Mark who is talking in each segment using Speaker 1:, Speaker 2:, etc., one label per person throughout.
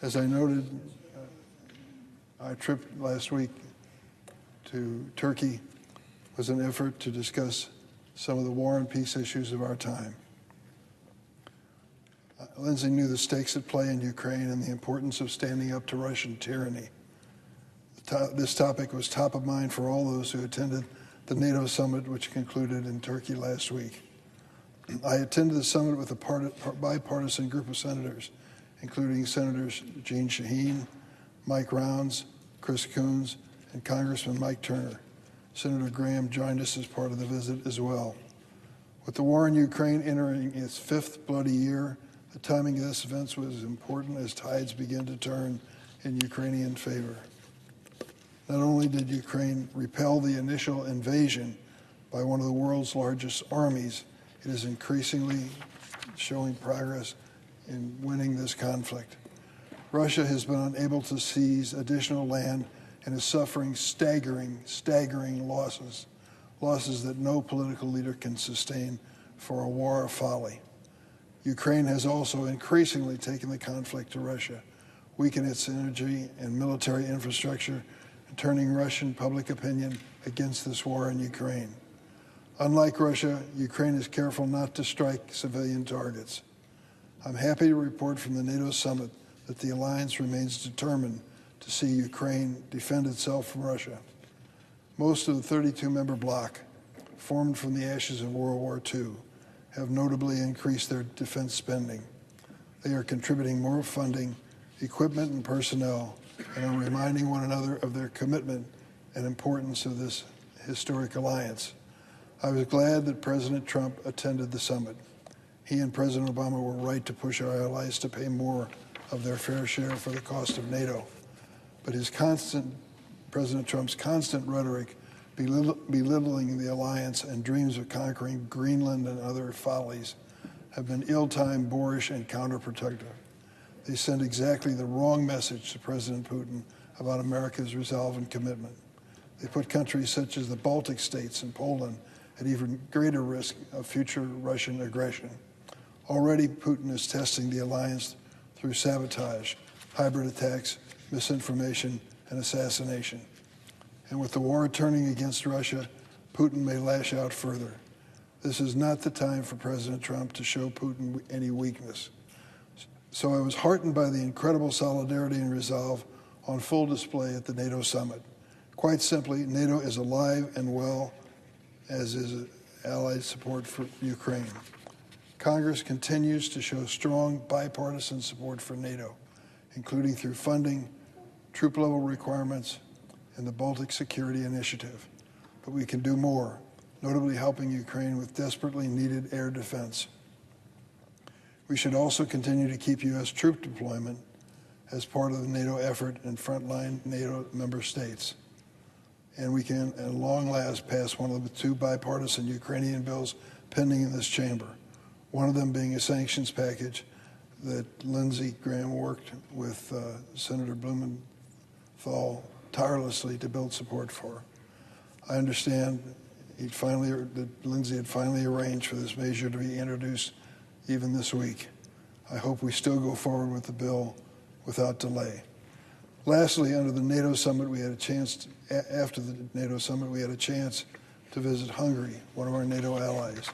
Speaker 1: As I noted, our trip last week to Turkey was an effort to discuss some of the war and peace issues of our time. Lindsay knew the stakes at play in Ukraine and the importance of standing up to Russian tyranny. This topic was top of mind for all those who attended the NATO summit, which concluded in Turkey last week. I attended the summit with a bipartisan group of senators, including Senators Jeanne Shaheen, Mike Rounds, Chris Coons, and Congressman Mike Turner. Senator Graham joined us as part of the visit as well. With the war in Ukraine entering its fifth bloody year, the timing of this event was important as tides began to turn in Ukrainian favor. Not only did Ukraine repel the initial invasion by one of the world's largest armies, it is increasingly showing progress in winning this conflict. Russia has been unable to seize additional land and is suffering staggering losses that no political leader can sustain for a war of folly. Ukraine has also increasingly taken the conflict to Russia, weakening its energy and military infrastructure, and turning Russian public opinion against this war in Ukraine. Unlike Russia, Ukraine is careful not to strike civilian targets. I'm happy to report from the NATO summit that the alliance remains determined to see Ukraine defend itself from Russia. Most of the 32-member bloc, formed from the ashes of World War II, have notably increased their defense spending. They are contributing more funding, equipment, and personnel, and are reminding one another of their commitment and importance of this historic alliance. I was glad that President Trump attended the summit. He and President Obama were right to push our allies to pay more of their fair share for the cost of NATO. But President Trump's constant rhetoric belittling the alliance and dreams of conquering Greenland and other follies have been ill-timed, boorish, and counterproductive. They send exactly the wrong message to President Putin about America's resolve and commitment. They put countries such as the Baltic states and Poland at even greater risk of future Russian aggression. Already, Putin is testing the alliance through sabotage, hybrid attacks, misinformation, and assassination. And with the war turning against Russia, Putin may lash out further. This is not the time for President Trump to show Putin any weakness. So I was heartened by the incredible solidarity and resolve on full display at the NATO summit. Quite simply, NATO is alive and well, as is allied support for Ukraine. Congress continues to show strong bipartisan support for NATO, including through funding, troop-level requirements, and the Baltic Security Initiative. But we can do more, notably helping Ukraine with desperately needed air defense. We should also continue to keep U.S. troop deployment as part of the NATO effort in frontline NATO member states. And we can, at long last, pass one of the two bipartisan Ukrainian bills pending in this chamber, one of them being a sanctions package that Lindsey Graham worked with Senator Blumenthal tirelessly to build support for. I understand that Lindsey had finally arranged for this measure to be introduced even this week. I hope we still go forward with the bill without delay. Lastly, after the NATO summit, we had a chance to visit Hungary, one of our NATO allies.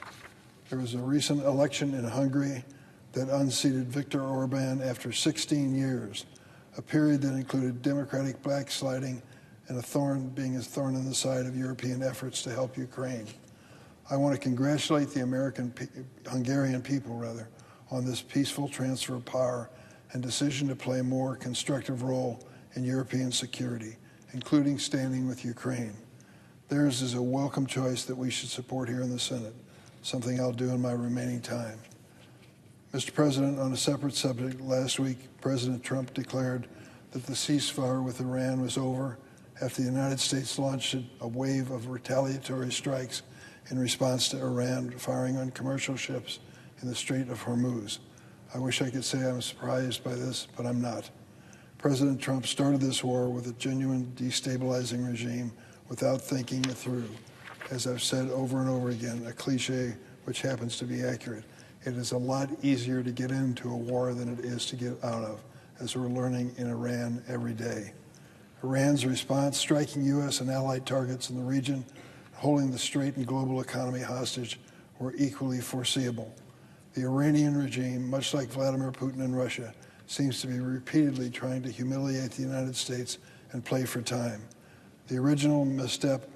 Speaker 1: There was a recent election in Hungary that unseated Viktor Orban after 16 years, a period that included democratic backsliding and being a thorn in the side of European efforts to help Ukraine. I want to congratulate the Hungarian people on this peaceful transfer of power and decision to play a more constructive role in European security, including standing with Ukraine. Theirs is a welcome choice that we should support here in the Senate, something I'll do in my remaining time. Mr. President, on a separate subject, last week, President Trump declared that the ceasefire with Iran was over after the United States launched a wave of retaliatory strikes in response to Iran firing on commercial ships in the Strait of Hormuz. I wish I could say I'm surprised by this, but I'm not. President Trump started this war with a genuine destabilizing regime without thinking it through. As I've said over and over again, a cliche which happens to be accurate. It is a lot easier to get into a war than it is to get out of, as we're learning in Iran every day. Iran's response, striking U.S. and allied targets in the region, holding the strait and global economy hostage, were equally foreseeable. The Iranian regime, much like Vladimir Putin in Russia, seems to be repeatedly trying to humiliate the United States and play for time. The original misstep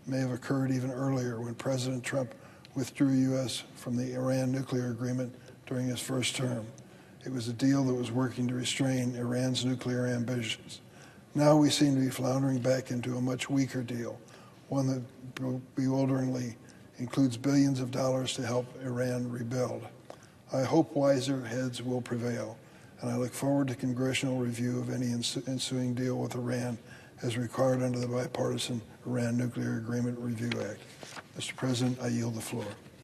Speaker 1: may have occurred even earlier when President Trump withdrew U.S. from the Iran nuclear agreement during his first term. It was a deal that was working to restrain Iran's nuclear ambitions. Now we seem to be floundering back into a much weaker deal, one that bewilderingly includes billions of dollars to help Iran rebuild. I hope wiser heads will prevail, and I look forward to congressional review of any ensuing deal with Iran as required under the Bipartisan Iran Nuclear Agreement Review Act. Mr. President, I yield the floor.